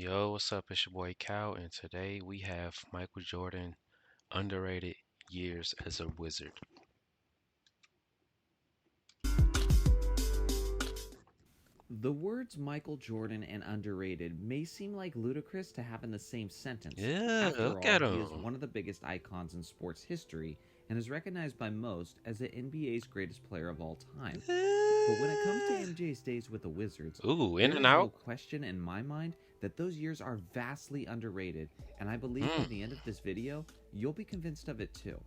Yo, what's up? It's your boy Cal, and today we have Michael Jordan underrated years as a Wizard. The words Michael Jordan and underrated may seem like ludicrous to have in the same sentence. Yeah, After look all, at he is him. one of the biggest icons in sports history and is recognized by most as the NBA's greatest player of all time. But when it comes to MJ's days with the Wizards, Ooh, in there and is no out. question in my mind that those years are vastly underrated, and I believe by Mm, the end of this video, you'll be convinced of it too.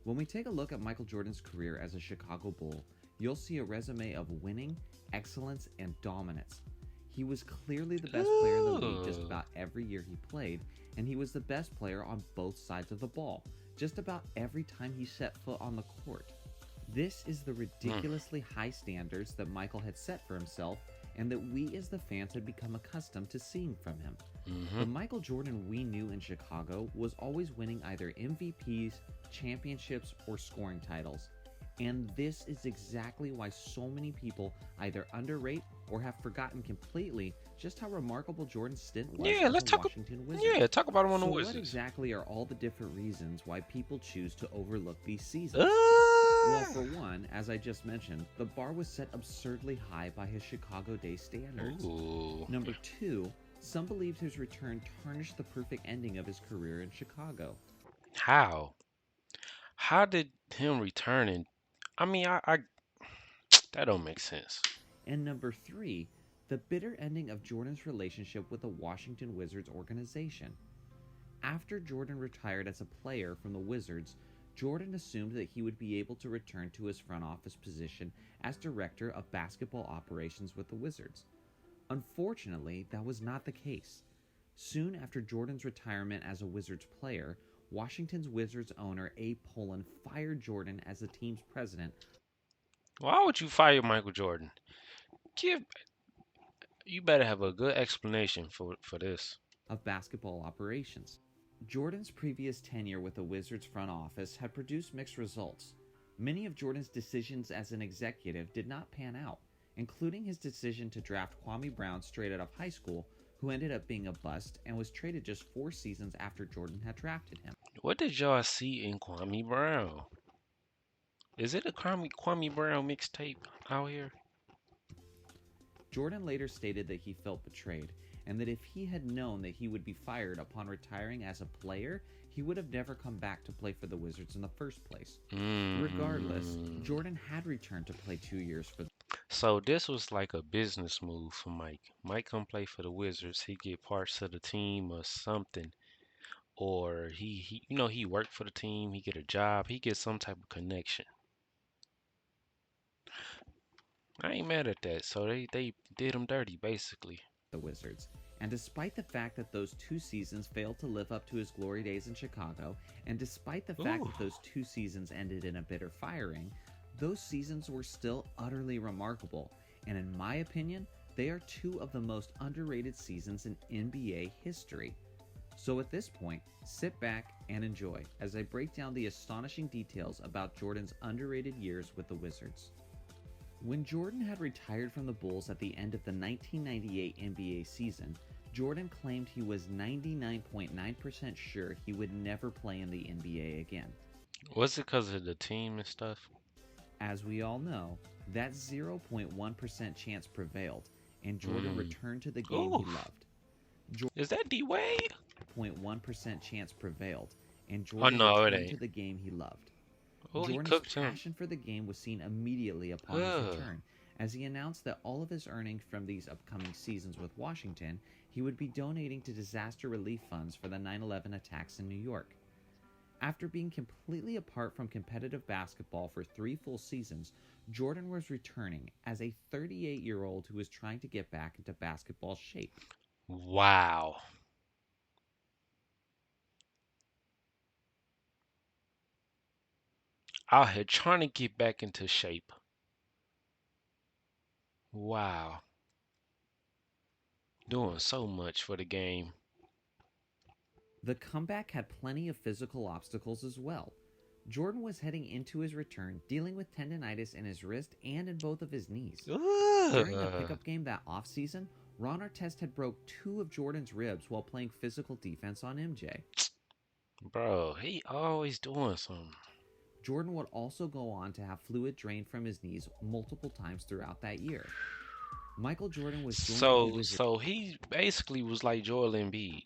When we take a look at Michael Jordan's career as a Chicago Bull, you'll see a resume of winning, excellence, and dominance. He was clearly the best player in the league just ooh. about every year he played, and he was the best player on both sides of the ball, just about every time he set foot on the court. This is the Mm, ridiculously high standards that Michael had set for himself and that we as the fans had become accustomed to seeing from him. mm-hmm. The Michael Jordan we knew in Chicago was always winning either MVPs, championships, or scoring titles. And this is exactly why so many people either underrate or have forgotten completely just how remarkable Jordan's stint was Yeah, as a let's talk. Washington Wizard. Yeah, talk about him on the So, what Wizards. exactly are all the different reasons why people choose to overlook these seasons? Well, Uh, for one, as I just mentioned, the bar was set absurdly high by his Chicago Day standards. ooh. Number two, some believed his return tarnished the perfect ending of his career in Chicago. How? How did him returning? I that don't make sense. And number three, the bitter ending of Jordan's relationship with the Washington Wizards organization. After Jordan retired as a player from the Wizards, Jordan assumed that he would be able to return to his front office position as director of basketball operations with the Wizards. Unfortunately, that was not the case. Soon after Jordan's retirement as a Wizards player, Washington's Wizards owner Abe Pollin fired Jordan as the team's president Why would you fire Michael Jordan? Give You better have a good explanation for this. of basketball operations. Jordan's previous tenure with the Wizards front office had produced mixed results. Many of Jordan's decisions as an executive did not pan out, including his decision to draft Kwame Brown straight out of high school, who ended up being a bust and was traded just 4 seasons after Jordan had drafted him. What did y'all see in Kwame Brown? Is it a Kwame Brown mixtape out here? Jordan later stated that he felt betrayed, and that if he had known that he would be fired upon retiring as a player, he would have never come back to play for the Wizards in the first place. Regardless, Mm. Jordan had returned to play 2 years for So this was like a business move for Mike. Mike come play for the Wizards. He get parts of the team or something, or he worked for the team. He get a job. He get some type of connection. I ain't mad at that. So they did him dirty basically. the Wizards. And despite the fact that those 2 seasons failed to live up to his glory days in Chicago, and despite the fact Ooh. that those 2 seasons ended in a bitter firing, those seasons were still utterly remarkable. And in my opinion, they are two of the most underrated seasons in NBA history. So at this point, sit back and enjoy as I break down the astonishing details about Jordan's underrated years with the Wizards. When Jordan had retired from the Bulls at the end of the 1998 NBA season, Jordan claimed he was 99.9% sure he would never play in the NBA again. Was it because of the team and stuff? As we all know, that 0.1% chance prevailed, and Jordan Mm. returned to the game Ooh. he loved. Is that D Wade? 0.1% chance prevailed, and Oh Jordan no, it returned to ain't. the game he loved. Oh, he Jordan's cooked him. passion for the game was seen immediately upon his Ugh. return, as he announced that all of his earnings from these upcoming seasons with Washington he would be donating to disaster relief funds for the 9/11 attacks in New York. After being completely apart from competitive basketball for 3 full seasons, Jordan was returning as a 38-year-old who was trying to get back into basketball shape. Wow. Out here trying to get back into shape. Wow. Doing so much for the game. The comeback had plenty of physical obstacles as well. Jordan was heading into his return dealing with tendonitis in his wrist and in both of his knees. During a Ugh. pickup game that offseason, Ron Artest had broke two of Jordan's ribs while playing physical defense on MJ. Bro, he always doing something. Jordan would also go on to have fluid drained from his knees multiple times throughout that year. Michael Jordan was joining the Wizards. So he basically was like Joel Embiid.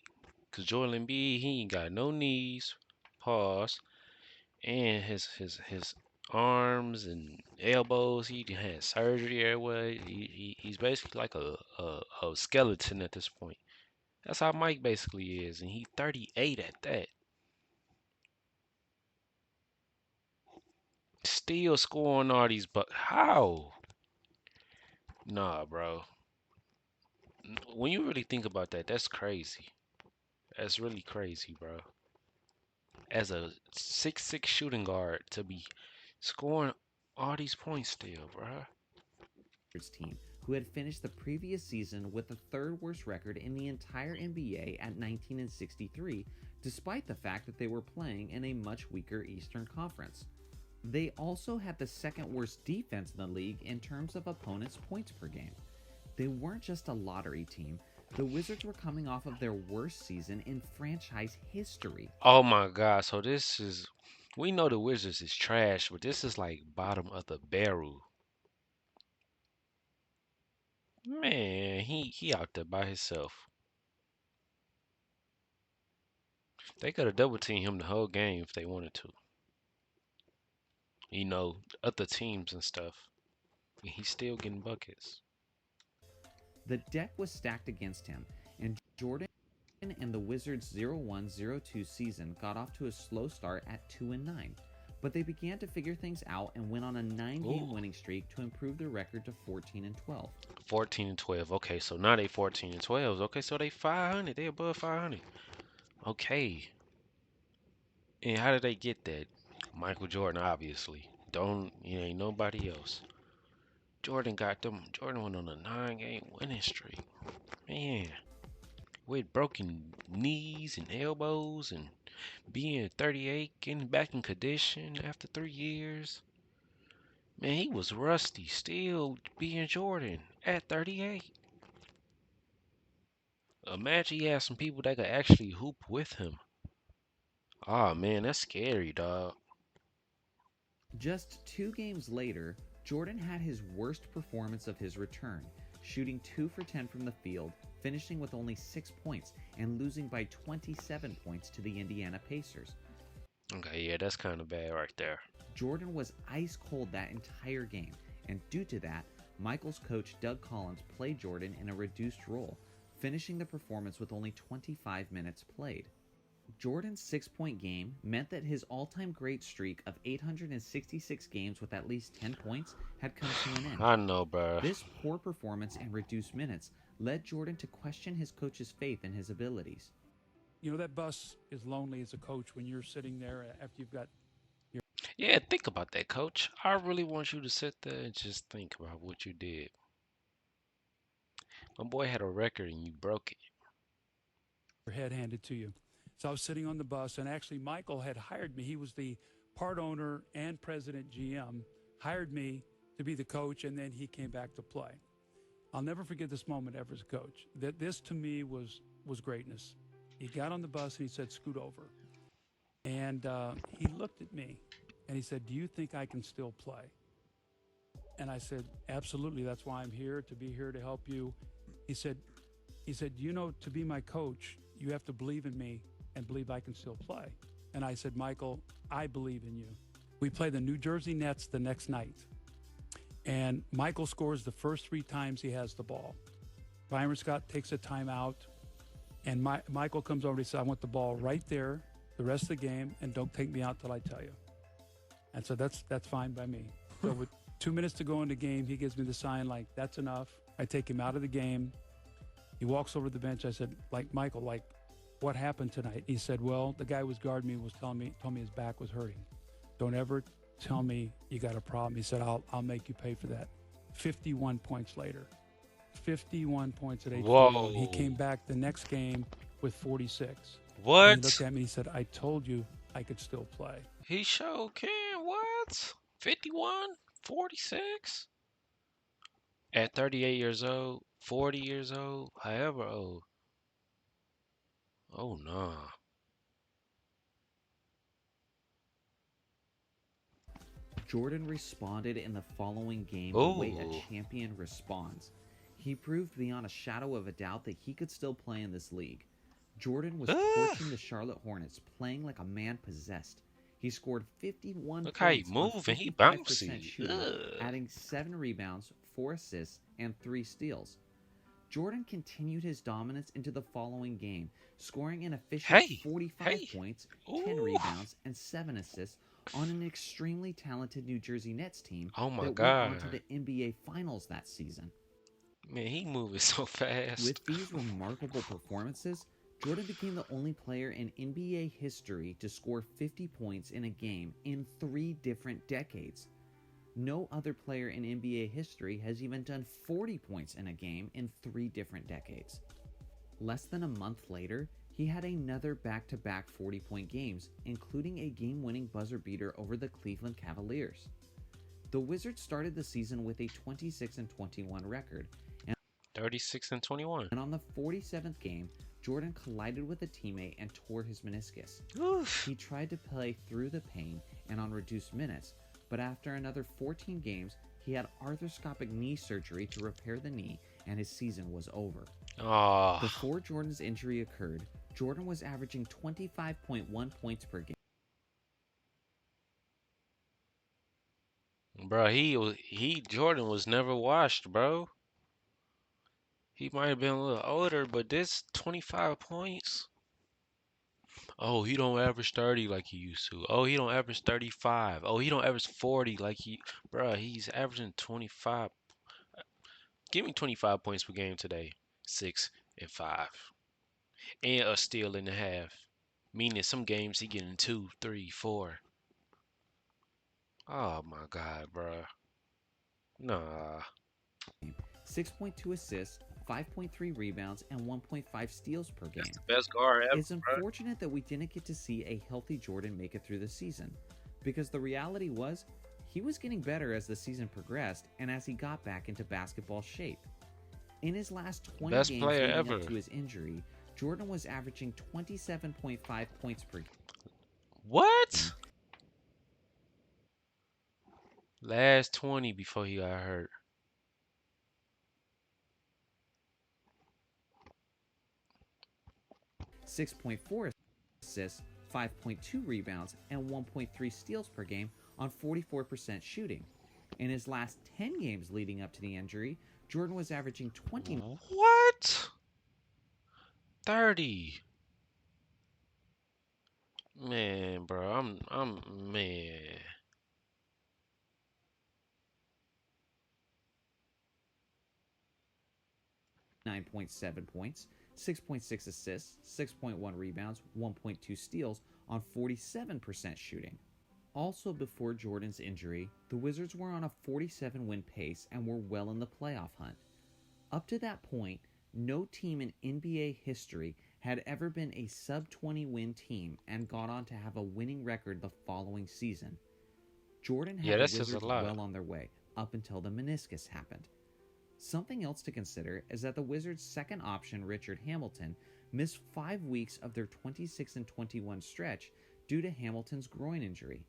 Cause Joel Embiid, he ain't got no knees, pause, and his arms and elbows, he had surgery everywhere. He's basically like a skeleton at this point. That's how Mike basically is, and he 38 at that. Still scoring all these, but how? Nah, bro. When you really think about that, that's crazy. That's really crazy, bro. As a 6'6" shooting guard to be scoring all these points still, bro. Team, who had finished the previous season with the third worst record in the entire NBA at 19-63, despite the fact that they were playing in a much weaker Eastern Conference. They also had the second worst defense in the league in terms of opponents' points per game. They weren't just a lottery team, the Wizards were coming off of their worst season in franchise history. Oh my God. So this is, we know the Wizards is trash, but this is like bottom of the barrel. Man, he out there by himself. They could have double teamed him the whole game if they wanted to. You know, other teams and stuff. And he's still getting buckets. The deck was stacked against him, and Jordan and the Wizards' 0-1-0-2 season got off to a slow start at 2-9, but they began to figure things out and went on a 9-game Ooh, winning streak to improve their record to 14-12. 14 and 12. Okay, so now they 14 and 12. Okay, so they 500. They above 500. Okay. And how did they get that? Michael Jordan, obviously. Don't, it ain't nobody else. Jordan got them. Jordan went on a 9-game winning streak. Man, with broken knees and elbows and being 38, getting back in condition after 3 years. Man, he was rusty, still being Jordan at 38. Imagine he had some people that could actually hoop with him. Oh man, that's scary, dog. Just 2 games later, Jordan had his worst performance of his return, shooting 2 for 10 from the field, finishing with only 6 points, and losing by 27 points to the Indiana Pacers. Okay, yeah, that's kind of bad right there. Jordan was ice cold that entire game, and due to that, Michaels coach Doug Collins played Jordan in a reduced role, finishing the performance with only 25 minutes played. Jordan's 6-point game meant that his all-time great streak of 866 games with at least 10 points had come to an end. I know, bro. This poor performance and reduced minutes led Jordan to question his coach's faith in his abilities. You know, that bus is lonely as a coach when you're sitting there after you've got your Yeah, think about that, coach. I really want you to sit there and just think about what you did. My boy had a record and you broke it. head handed to you. So I was sitting on the bus, and actually Michael had hired me. He was the part owner and president GM, hired me to be the coach, and then he came back to play. I'll never forget this moment ever as a coach. That this to me was greatness. He got on the bus and he said, "Scoot over." And he looked at me and he said, "Do you think I can still play?" And I said, "Absolutely. That's why I'm here, to be here to help you." He said, "You know, to be my coach, you have to believe in me and believe I can still play." And I said, "Michael, I believe in you." We play the New Jersey Nets the next night. And Michael scores the first 3 times he has the ball. Byron Scott takes a timeout. And Michael comes over and he says, "I want the ball right there the rest of the game, and don't take me out till I tell you." And so that's fine by me. So with 2 minutes to go in the game, he gives me the sign like, "That's enough." I take him out of the game. He walks over to the bench. I said, "Michael, what happened tonight?" He said, "Well, the guy who was guarding me was told me his back was hurting. Don't ever tell me you got a problem." He said, I'll make you pay for that." 51 points later. 51 points at age 41. He came Whoa. back the next game with 46. And he What? looked at me and he said, "I told you I could still play." He sure can. What? 51? 46? At 38 years old? 40 years old, however old. Oh nah. Jordan responded in the following game the way a Oh. champion responds. He proved beyond a shadow of a doubt that he could still play in this league. Jordan was Ugh. torching the Charlotte Hornets, playing like a man possessed. He scored 51 Look how he points on moving. He 55% bouncy. shooting, Ugh. adding 7 rebounds, 4 assists, and 3 steals. Jordan continued his dominance into the following game, scoring an efficient Hey. 45 Hey. points, 10 Ooh. rebounds, and 7 assists on an extremely talented New Jersey Nets team Oh my that went on to God. the NBA Finals that season. Man, he moving so fast. With these remarkable performances, Jordan became the only player in NBA history to score 50 points in a game in 3 different decades. No other player in NBA history has even done 40 points in a game in 3 different decades. Less than a month later, he had another back-to-back 40-point games, including a game-winning buzzer beater over the Cleveland Cavaliers. The Wizards started the season with a 26-21 record, 36 and 21. and on the 47th game, Jordan collided with a teammate and tore his meniscus. Oof. He tried to play through the pain and on reduced minutes, but after another 14 games, he had arthroscopic knee surgery to repair the knee, and his season was over. Oh. Before Jordan's injury occurred, Jordan was averaging 25.1 points per game. Bro, Jordan was never washed, bro. He might have been a little older, but this 25 points. Oh, he don't average 30 like he used to. Oh, he don't average 35. Oh, he don't average 40 like bro, he's averaging 25. Give me 25 points per game today. 6 and 5. And a steal and a half. Meaning some games he getting 2, 3, 4. Oh my God, bro. Nah. 6.2 assists, 5.3 rebounds, and 1.5 steals per game. That's the best guard ever, It's bro. unfortunate that we didn't get to see a healthy Jordan make it through the season, because the reality was he was getting better as the season progressed and as he got back into basketball shape. In his last 20 Best games player leading ever. up to his injury, Jordan was averaging 27.5 points per game. What? Last 20 before he got hurt. 6.4 assists, 5.2 rebounds, and 1.3 steals per game on 44% shooting. In his last 10 games leading up to the injury, Jordan was averaging 20. What? 30. Man, bro, man. 9.7 points, 6.6 assists, 6.1 rebounds, 1.2 steals on 47% shooting. Also, before Jordan's injury, the Wizards were on a 47-win pace and were well in the playoff hunt. Up to that point, no team in NBA history had ever been a sub-20 win team and got on to have a winning record the following season. Jordan Yeah, had the that says a Wizards lot. well on their way up until the meniscus happened. Something else to consider is that the Wizards' second option, Richard Hamilton, missed 5 weeks of their 26-21 stretch due to Hamilton's groin injury.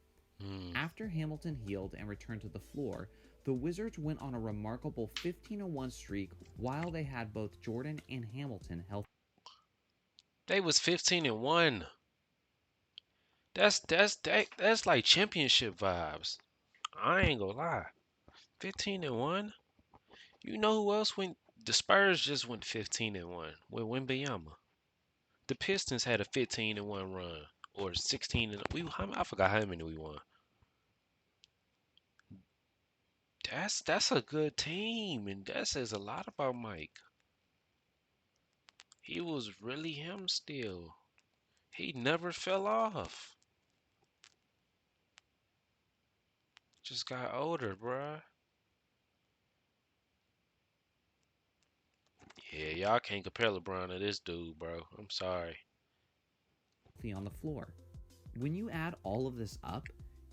After Hamilton healed and returned to the floor, the Wizards went on a remarkable 15-1 streak while they had both Jordan and Hamilton healthy. They was 15 and 1. That's like championship vibes. I ain't gonna lie. 15 and 1. You know who else went? The Spurs just went 15 and 1 with Wembanyama. The Pistons had a 15 and 1 run or 16 and I forgot how many we won. That's a good team, and that says a lot about Mike. He was really him still. He never fell off. Just got older, bruh. Yeah, y'all can't compare LeBron to this dude, bro. I'm sorry. On the floor. When you add all of this up,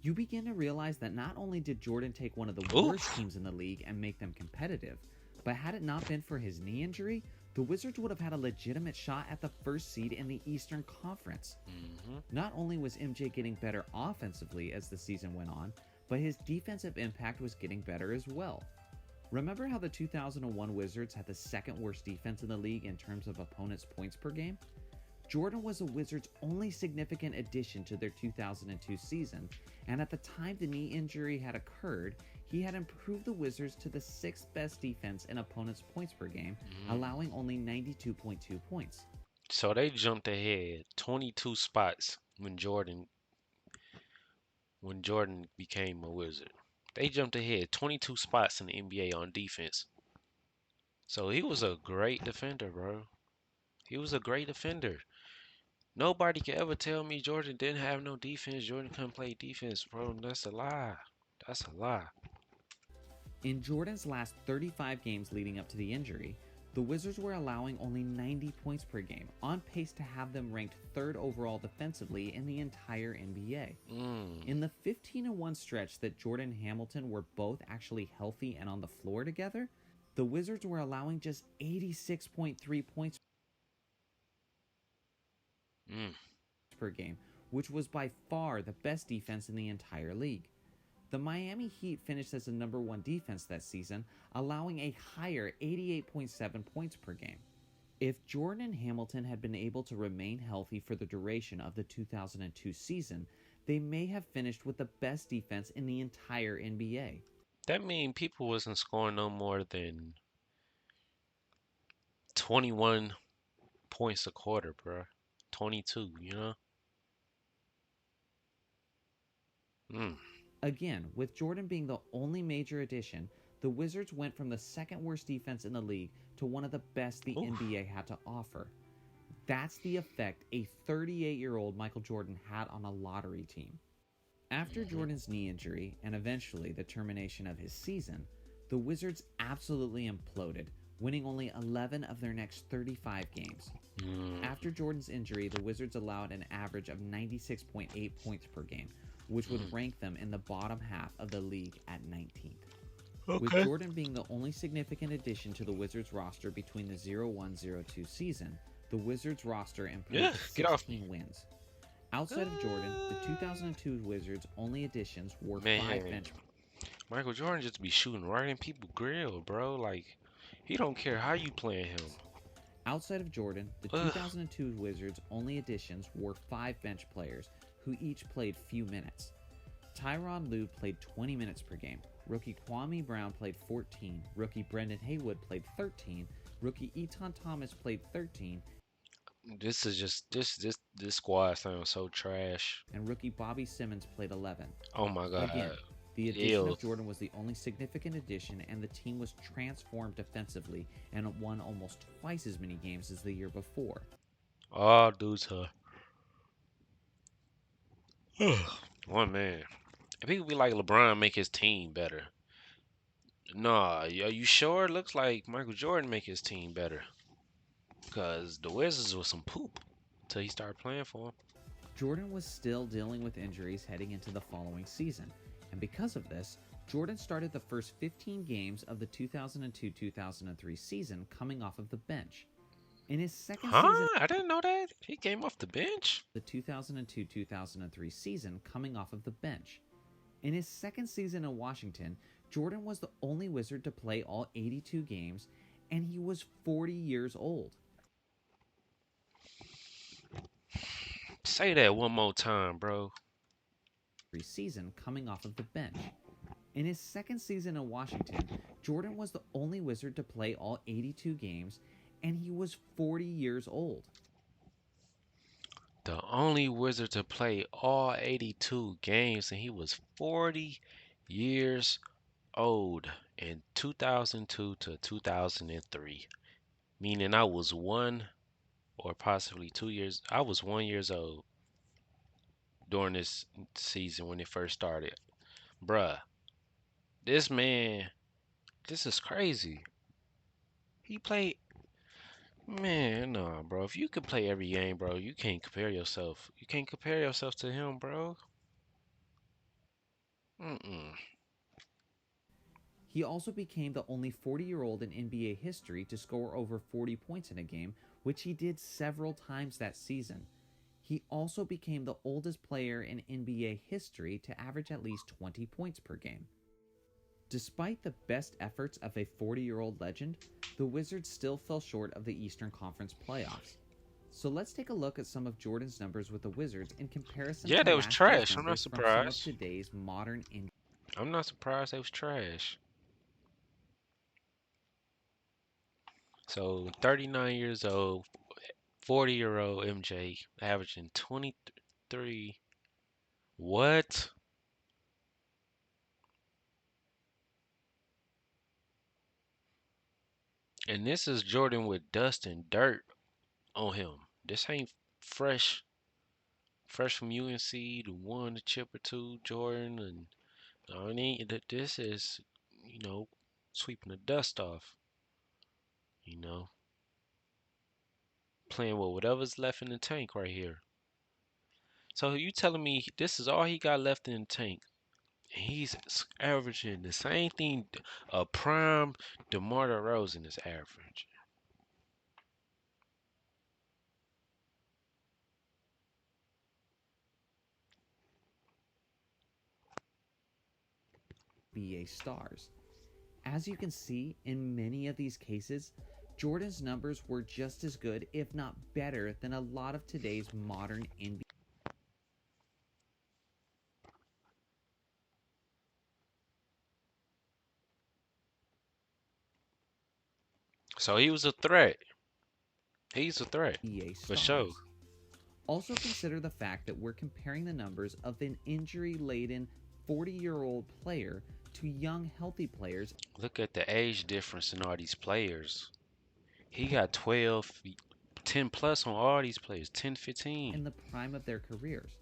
you begin to realize that not only did Jordan take one of the worst Oof. teams in the league and make them competitive, But had it not been for his knee injury, the Wizards would have had a legitimate shot at the first seed in the Eastern Conference. Hmm. Not only was MJ getting better offensively as the season went on, but his defensive impact was getting better as well. Remember how the 2001 Wizards had the second worst defense in the league in terms of opponents' points per game? Jordan was the Wizards' only significant addition to their 2002 season, and at the time the knee injury had occurred, he had improved the Wizards to the sixth best defense in opponents' points per game, allowing only 92.2 points. So they jumped ahead 22 spots when Jordan became a Wizard. They jumped ahead 22 spots in the NBA on defense. So he was a great defender, bro. He was a great defender. Nobody could ever tell me Jordan didn't have no defense. Jordan couldn't play defense, bro. That's a lie. That's a lie. In Jordan's last 35 games leading up to the injury, the Wizards were allowing only 90 points per game, on pace to have them ranked third overall defensively in the entire NBA. In the 15-1 stretch that Jordan and Hamilton were both actually healthy and on the floor together, the Wizards were allowing just 86.3 points Mm. per game, which was by far the best defense in the entire league. The Miami Heat finished as the number one defense that season, allowing a higher 88.7 points per game. If Jordan and Hamilton had been able to remain healthy for the duration of the 2002 season, they may have finished with the best defense in the entire NBA. That mean people wasn't scoring no more than 21 points a quarter, bro. 22, you know? Mm. Again, with Jordan being the only major addition, the Wizards went from the second worst defense in the league to one of the best the Oof. NBA had to offer. That's the effect a 38-year-old Michael Jordan had on a lottery team. After Jordan's knee injury and eventually the termination of his season, the Wizards absolutely imploded, winning only 11 of their next 35 games. After Jordan's injury, the Wizards allowed an average of 96.8 points per game, which would rank them in the bottom half of the league at 19th. With Jordan being the only significant addition to the Wizards roster between the 01-02 season, the Wizards roster improved to get off 16 wins. Outside of Jordan, the 2002 Wizards' only additions were Man, 5 bench. Michael Jordan just be shooting right in people's grill, bro. Like, he don't care how you playing him. Outside of Jordan, the 2002 Wizards' only additions were 5 bench players, who each played few minutes. Tyronn Lue played 20 minutes per game. Rookie Kwame Brown played 14. Rookie Brendan Haywood played 13. Rookie Eton Thomas played 13. This is just this squad sounds so trash. And rookie Bobby Simmons played 11. Oh my god. Again, the addition Ew. of Jordan was the only significant addition, and the team was transformed defensively and won almost twice as many games as the year before. All due to one man. If people be like LeBron make his team better. Nah, are you sure? It looks like Michael Jordan make his team better. Cause the Wizards was some poop till he started playing for him. Jordan was still dealing with injuries heading into the following season, and because of this, Jordan started the first 15 games of the 2002-2003 season coming off of the bench. In his second season, I didn't know that. He came off the bench. the 2002-2003 season coming off of the bench. In his second season in Washington, Jordan was the only Wizard to play all 82 games, and he was 40 years old. Say that one more time, bro. Season coming off of the bench. In his second season in Washington, Jordan was the only Wizard to play all 82 games, and he was 40 years old. The only Wizard to play all 82 games, and he was 40 years old in 2002 to 2003. Meaning I was 1 or possibly 2 years. I was 1 years old during this season when it first started. Bruh, this man, this is crazy. He played, man, nah, bro. If you could play every game, bro, you can't compare yourself. You can't compare yourself to him, bro. Mm-mm. He also became the only 40-year-old in NBA history to score over 40 points in a game, which he did several times that season. He also became the oldest player in NBA history to average at least 20 points per game. Despite the best efforts of a 40-year-old legend, the Wizards still fell short of the Eastern Conference playoffs. So let's take a look at some of Jordan's numbers with the Wizards in comparison Yeah, to they was last year's trash. I'm not numbers from some of surprised. today's modern NBA. I'm not surprised they was trash. So 39 years old, 40-year-old MJ averaging 23. What? And this is Jordan with dust and dirt on him. This ain't fresh, fresh from UNC, the one, the chip or two, Jordan, and I mean, this is, you know, sweeping the dust off. You know, playing with whatever's left in the tank right here. So you telling me this is all he got left in the tank? And he's averaging the same thing a prime DeMar DeRozan is average. stars. As you can see, in many of these cases, Jordan's numbers were just as good, if not better, than a lot of today's modern NBA. So he was a threat. He's a threat for sure. stars. Also, consider the fact that we're comparing the numbers of an injury laden 40-year-old player to young, healthy players Look at the age difference in all these players. He got 12, 10 plus on all these players, 10, 15. in the prime of their careers.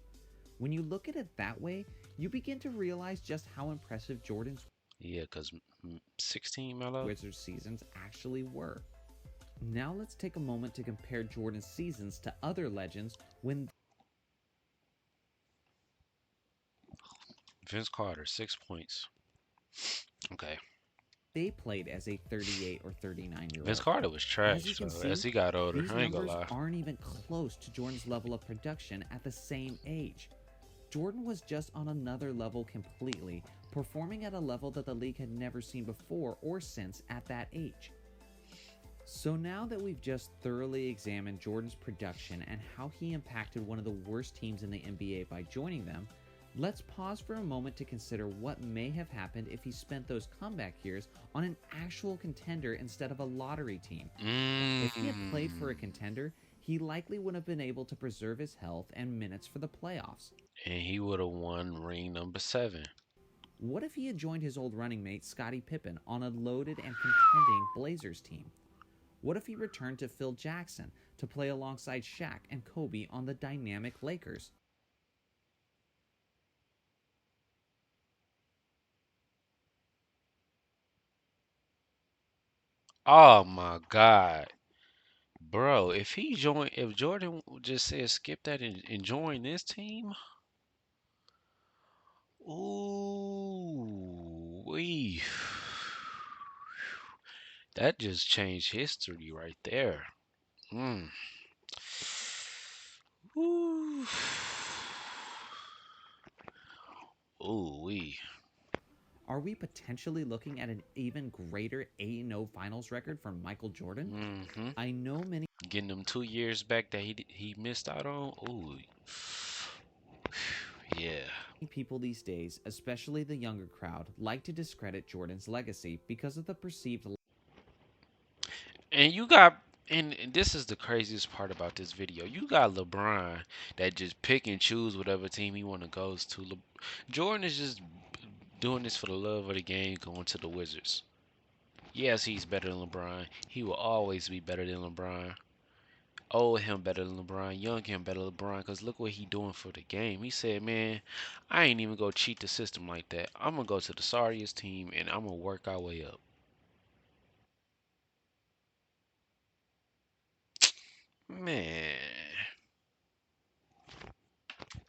When you look at it that way, you begin to realize just how impressive Jordan's Yeah, because 16 mellow. Wizards seasons actually were. Now let's take a moment to compare Jordan's seasons to other legends when Vince Carter, 6 points. Okay. they played as a 38 or 39-year-old. Vince Carter was As you trash, can so as see, he got older, these I ain't gonna numbers lie. aren't even close to Jordan's level of production at the same age. Jordan was just on another level completely, performing at a level that the league had never seen before or since at that age. So now that we've just thoroughly examined Jordan's production and how he impacted one of the worst teams in the NBA by joining them, let's pause for a moment to consider what may have happened if he spent those comeback years on an actual contender instead of a lottery team. If he had played for a contender, he likely would have been able to preserve his health and minutes for the playoffs. And he would have won ring number 7. What if he had joined his old running mate Scottie Pippen on a loaded and contending Blazers team? What if he returned to Phil Jackson to play alongside Shaq and Kobe on the dynamic Lakers? Oh my God. Bro, if Jordan just said skip that and join this team, ooh, that just changed history right there. Mm. Ooh. Ooh, wee. Are we potentially looking at an even greater 8-0 finals record for Michael Jordan? Mm-hmm. I know many Getting them 2 years back that he missed out on. Ooh, yeah. people these days, especially the younger crowd, like to discredit Jordan's legacy because of the perceived And you got, and this is the craziest part about this video. You got LeBron that just pick and choose whatever team he want to goes to. Jordan is just doing this for the love of the game, going to the Wizards. Yes, he's better than LeBron. He will always be better than LeBron. Old him better than LeBron. Young him better than LeBron. Cause look what he doing for the game. He said, "Man, I ain't even gonna cheat the system like that. I'm gonna go to the sorriest team and I'm gonna work our way up." Man,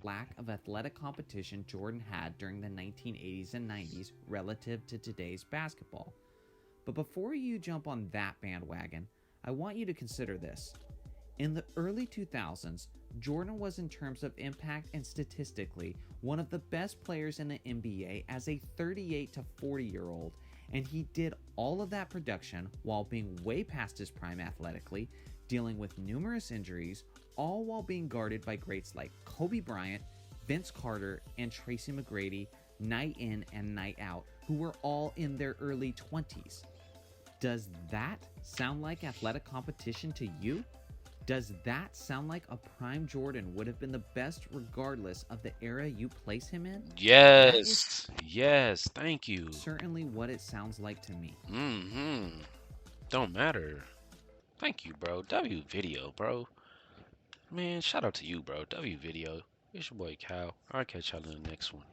lack of athletic competition Jordan had during the 1980s and 90s relative to today's basketball. But before you jump on that bandwagon, I want you to consider this. In the early 2000s, Jordan was, in terms of impact and statistically, one of the best players in the NBA as a 38 to 40-year-old, and he did all of that production while being way past his prime athletically, dealing with numerous injuries, all while being guarded by greats like Kobe Bryant, Vince Carter, and Tracy McGrady night in and night out, who were all in their early 20s. Does that sound like athletic competition to you? Does that sound like a prime Jordan would have been the best regardless of the era you place him in? That is Yes. Yes. Thank you. certainly what it sounds like to me. Mm-hmm. Don't matter. Thank you, bro. W video, bro. Man, shout out to you, bro. W video. It's your boy Cal. I'll catch y'all in the next one.